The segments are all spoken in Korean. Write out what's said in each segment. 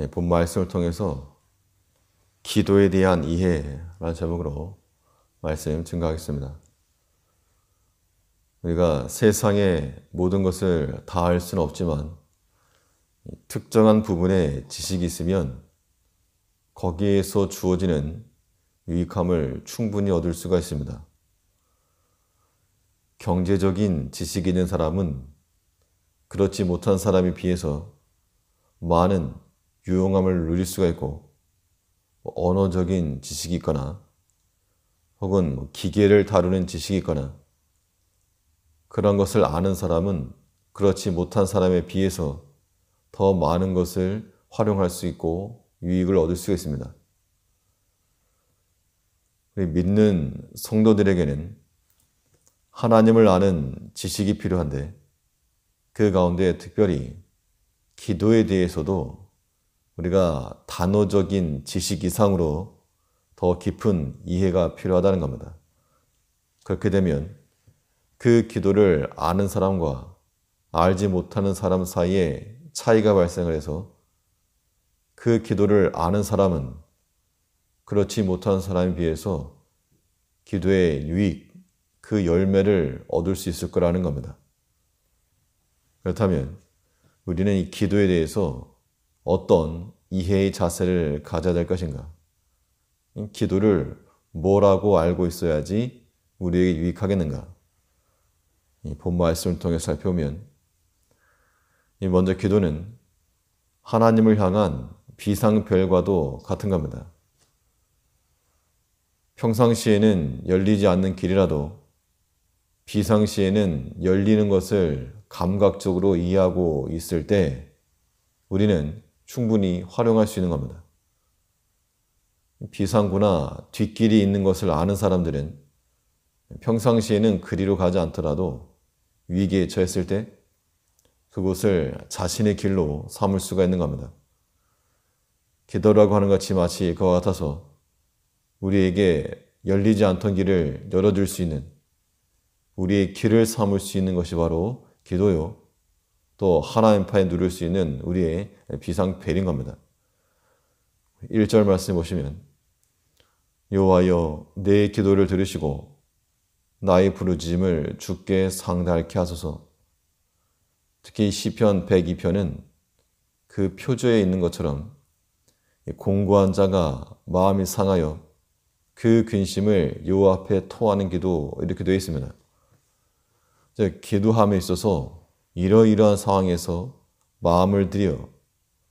본 말씀을 통해서 기도에 대한 이해라는 제목으로 말씀 증거하겠습니다. 우리가 세상의 모든 것을 다 알 수는 없지만 특정한 부분에 지식이 있으면 거기에서 주어지는 유익함을 충분히 얻을 수가 있습니다. 경제적인 지식이 있는 사람은 그렇지 못한 사람에 비해서 많은 유용함을 누릴 수가 있고, 언어적인 지식이 있거나 혹은 기계를 다루는 지식이 있거나 그런 것을 아는 사람은 그렇지 못한 사람에 비해서 더 많은 것을 활용할 수 있고 유익을 얻을 수가 있습니다. 우리 믿는 성도들에게는 하나님을 아는 지식이 필요한데, 그 가운데 특별히 기도에 대해서도 우리가 단어적인 지식 이상으로 더 깊은 이해가 필요하다는 겁니다. 그렇게 되면 그 기도를 아는 사람과 알지 못하는 사람 사이에 차이가 발생을 해서 그 기도를 아는 사람은 그렇지 못한 사람에 비해서 기도의 유익, 그 열매를 얻을 수 있을 거라는 겁니다. 그렇다면 우리는 이 기도에 대해서 어떤 이해의 자세를 가져야 될 것인가? 기도를 뭐라고 알고 있어야지 우리에게 유익하겠는가? 이 본 말씀을 통해 살펴보면 먼저 기도는 하나님을 향한 비상벨과도 같은 겁니다. 평상시에는 열리지 않는 길이라도 비상시에는 열리는 것을 감각적으로 이해하고 있을 때 우리는 충분히 활용할 수 있는 겁니다. 비상구나 뒷길이 있는 것을 아는 사람들은 평상시에는 그리로 가지 않더라도 위기에 처했을 때 그곳을 자신의 길로 삼을 수가 있는 겁니다. 기도라고 하는 것이 마치 그와 같아서 우리에게 열리지 않던 길을 열어줄 수 있는, 우리의 길을 삼을 수 있는 것이 바로 기도요, 또 하나님 파에 누릴 수 있는 우리의 비상벨인 겁니다. 1절 말씀 보시면 여호와여 내 기도를 들으시고 나의 부르짖음을 주께 상달케 하소서. 특히 시편 102편은 그 표저에 있는 것처럼 공고한 자가 마음이 상하여 그 근심을 여호와 앞에 토하는 기도, 이렇게 되어 있습니다. 기도함에 있어서 이러이러한 상황에서 마음을 들여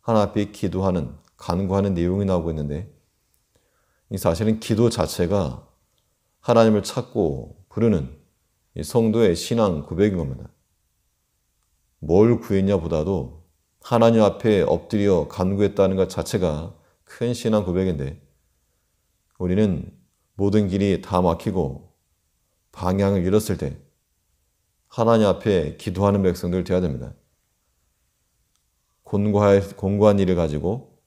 하나님 앞에 기도하는, 간구하는 내용이 나오고 있는데, 이 사실은 기도 자체가 하나님을 찾고 부르는 성도의 신앙 고백인 겁니다. 뭘 구했냐 보다도 하나님 앞에 엎드려 간구했다는 것 자체가 큰 신앙 고백인데, 우리는 모든 길이 다 막히고 방향을 잃었을 때 하나님 앞에 기도하는 백성들 되어야 됩니다. 공고한 일을 가지고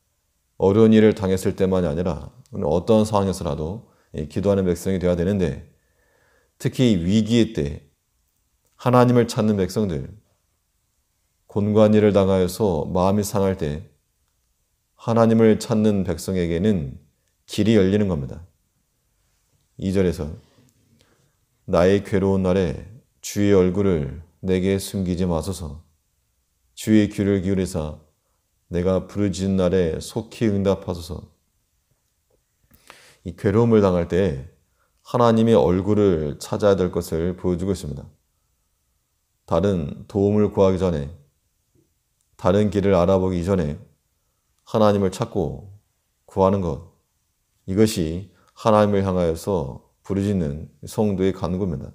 어려운 일을 당했을 때만이 아니라 어떤 상황에서라도 기도하는 백성이 되어야 되는데, 특히 위기의 때 하나님을 찾는 백성들, 곤고한 일을 당하여서 마음이 상할 때 하나님을 찾는 백성에게는 길이 열리는 겁니다. 2절에서 나의 괴로운 날에 주의 얼굴을 내게 숨기지 마소서. 주의 귀를 기울이사 내가 부르짖는 날에 속히 응답하소서. 이 괴로움을 당할 때 하나님의 얼굴을 찾아야 될 것을 보여주고 있습니다. 다른 도움을 구하기 전에, 다른 길을 알아보기 이전에 하나님을 찾고 구하는 것, 이것이 하나님을 향하여서 부르짖는 성도의 간구입니다.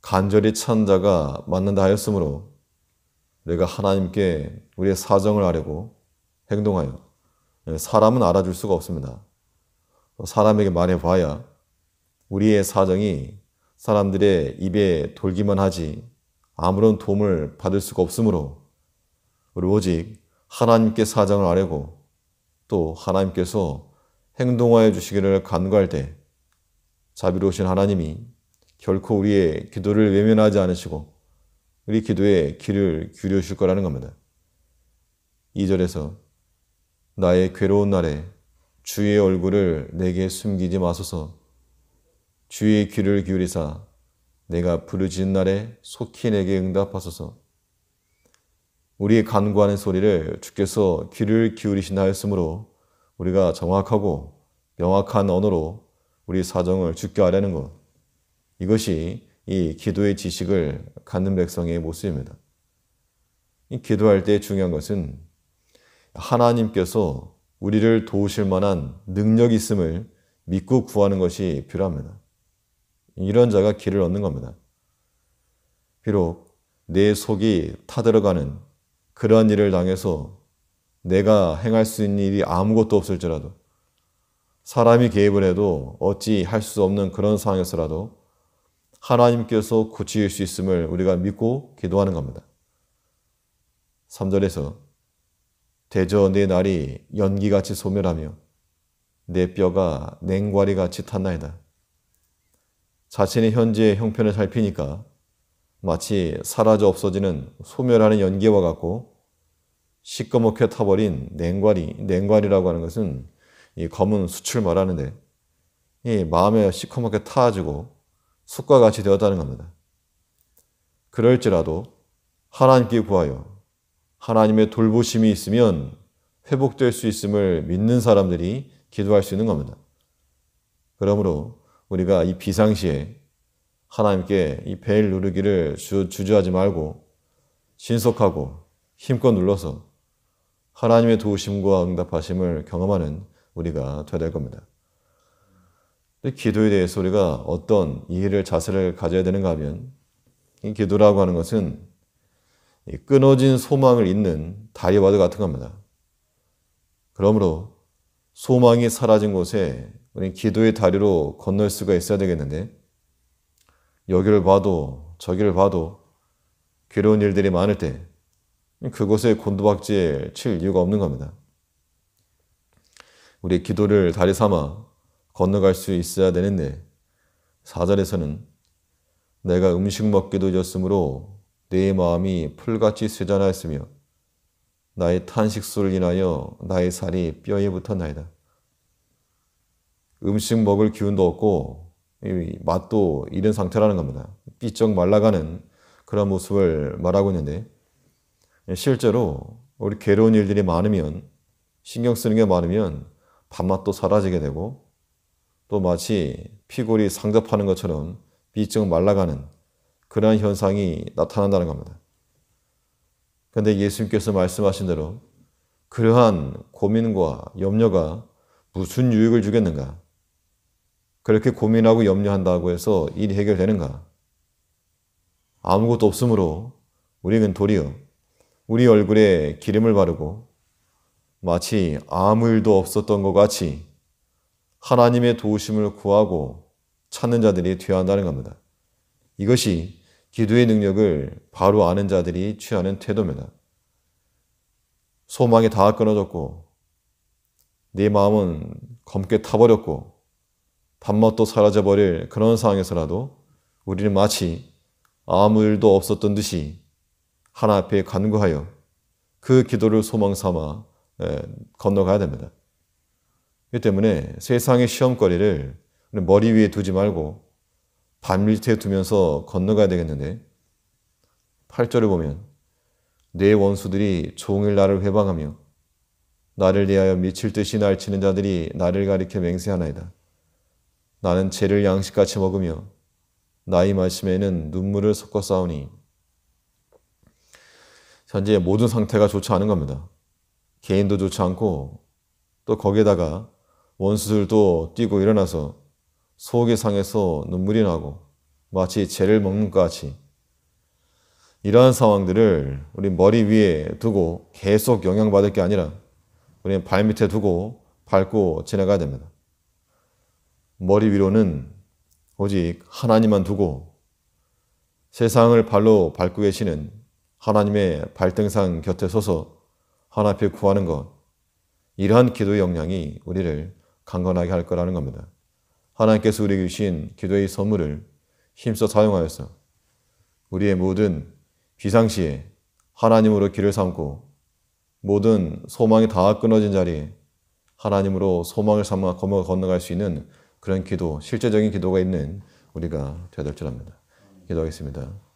간절히 찾는 자가 만난다 하였으므로 우리가 하나님께 우리의 사정을 아뢰고 행동하여, 사람은 알아줄 수가 없습니다. 사람에게 말해봐야 우리의 사정이 사람들의 입에 돌기만 하지 아무런 도움을 받을 수가 없으므로 우리 오직 하나님께 사정을 아뢰고 또 하나님께서 행동하여 주시기를 간구할 때 자비로우신 하나님이 결코 우리의 기도를 외면하지 않으시고 우리 기도에 귀를 기울여 주실 거라는 겁니다. 2절에서 나의 괴로운 날에 주의 얼굴을 내게 숨기지 마소서. 주의 귀를 기울이사 내가 부르짖는 날에 속히 내게 응답하소서. 우리 간구하는 소리를 주께서 귀를 기울이신다 하였으므로 우리가 정확하고 명확한 언어로 우리 사정을 주께 아뢰는 것, 이것이 이 기도의 지식을 갖는 백성의 모습입니다. 이 기도할 때 중요한 것은 하나님께서 우리를 도우실 만한 능력이 있음을 믿고 구하는 것이 필요합니다. 이런 자가 길을 얻는 겁니다. 비록 내 속이 타들어가는 그러한 일을 당해서 내가 행할 수 있는 일이 아무것도 없을지라도, 사람이 개입을 해도 어찌 할 수 없는 그런 상황에서라도 하나님께서 고칠 수 있음을 우리가 믿고 기도하는 겁니다. 3절에서 대저 내 날이 연기같이 소멸하며 내 뼈가 냉과리같이 탔나이다. 자신의 현재의 형편을 살피니까 마치 사라져 없어지는 소멸하는 연기와 같고, 시꺼멓게 타버린 냉과리라고 하는 것은 이 검은 숯을 말하는데, 이 마음에 시커멓게 타가지고 숯과 같이 되었다는 겁니다. 그럴지라도 하나님께 구하여 하나님의 돌보심이 있으면 회복될 수 있음을 믿는 사람들이 기도할 수 있는 겁니다. 그러므로 우리가 이 비상시에 하나님께 이 벨 누르기를 주저하지 말고 신속하고 힘껏 눌러서 하나님의 도우심과 응답하심을 경험하는 우리가 되어야 될 겁니다. 기도에 대해서 우리가 어떤 이해를, 자세를 가져야 되는가 하면, 이 기도라고 하는 것은 끊어진 소망을 잇는 다리와도 같은 겁니다. 그러므로 소망이 사라진 곳에 우리 기도의 다리로 건널 수가 있어야 되겠는데, 여기를 봐도 저기를 봐도 괴로운 일들이 많을 때 그곳에 곤두박질 칠 이유가 없는 겁니다. 우리 기도를 다리 삼아 건너갈 수 있어야 되는데, 4절에서는 내가 음식 먹기도 잊었으므로 내 마음이 풀같이 쇠잔하였으며 나의 탄식소를 인하여 나의 살이 뼈에 붙었나이다. 음식 먹을 기운도 없고 맛도 잃은 상태라는 겁니다. 삐쩍 말라가는 그런 모습을 말하고 있는데, 실제로 우리 괴로운 일들이 많으면, 신경 쓰는 게 많으면 밥맛도 사라지게 되고, 또 마치 피골이 상접하는 것처럼 삐쩍 말라가는 그러한 현상이 나타난다는 겁니다. 그런데 예수님께서 말씀하신 대로 그러한 고민과 염려가 무슨 유익을 주겠는가? 그렇게 고민하고 염려한다고 해서 일이 해결되는가? 아무것도 없으므로 우리는 도리어 우리 얼굴에 기름을 바르고 마치 아무 일도 없었던 것 같이 하나님의 도우심을 구하고 찾는 자들이 되어야 한다는 겁니다. 이것이 기도의 능력을 바로 아는 자들이 취하는 태도입니다. 소망이 다 끊어졌고 내 마음은 검게 타버렸고 밥맛도 사라져버릴 그런 상황에서라도 우리는 마치 아무 일도 없었던 듯이 하나 앞에 간구하여 그 기도를 소망 삼아 건너가야 됩니다. 이 때문에 세상의 시험거리를 머리 위에 두지 말고 발 밑에 두면서 건너가야 되겠는데, 8절을 보면 내 원수들이 종일 나를 회방하며 나를 대하여 미칠 듯이 날치는 자들이 나를 가리켜 맹세하나이다. 나는 죄를 양식같이 먹으며 나의 말씀에는 눈물을 섞어 싸우니. 현재 모든 상태가 좋지 않은 겁니다. 개인도 좋지 않고 또 거기에다가 원수들도 뛰고 일어나서 속이 상해서 눈물이 나고 마치 죄를 먹는 것 같이, 이러한 상황들을 우리 머리 위에 두고 계속 영향받을 게 아니라 우리는 발 밑에 두고 밟고 지나가야 됩니다. 머리 위로는 오직 하나님만 두고 세상을 발로 밟고 계시는 하나님의 발등상 곁에 서서 하나님 앞에 구하는 것, 이러한 기도의 역량이 우리를 강건하게 할 거라는 겁니다. 하나님께서 우리에게 주신 기도의 선물을 힘써 사용하여서 우리의 모든 비상시에 하나님으로 길을 삼고 모든 소망이 다 끊어진 자리에 하나님으로 소망을 삼아 건너갈 수 있는 그런 기도, 실제적인 기도가 있는 우리가 되어야 될 줄 압니다. 기도하겠습니다.